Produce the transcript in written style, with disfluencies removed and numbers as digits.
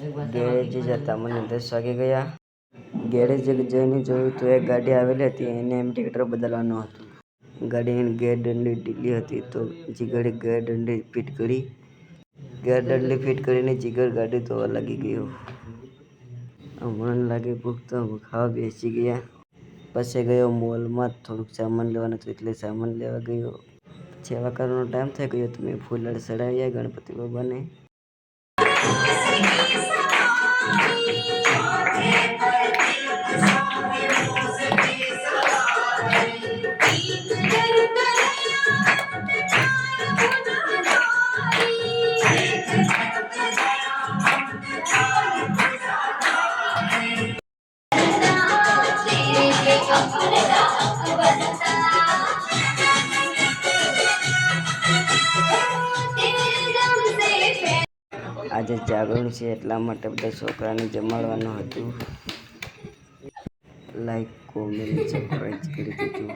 Garage જતા મને 10 વાગે ગયા. ગેરેજ જઈને જોયું તો એક ગાડી આવેલી હતી, એને ઇન્ડિકેટર બદલવાનું હતું. ગાડીની ગેર દંડી ઢીલી હતી તો જીગરે ગેર દંડી ફિટ કરી. ગેર દંડી ફિટ કરીને જીગર ગાડી ધોવા લાગી ગયો. મને લાગે ભૂખ તો ખાવા બેસી ગયા. પછી ગયો મોલમાં થોડુંક સામાન લેવાનું હતું એટલે સામાન લેવા ગયો. સેવા કરવાનો ટાઈમ થઈ ગયો તો મેં ફૂલ ચડાવ્યા ગણપતિ બાબાને. આજે જાગરણ છે એટલા માટે બધા છોકરાને જમાડવાનું હતું. લાઈક કોમેન્ટ સબસ્ક્રાઇબ કરી દેજો.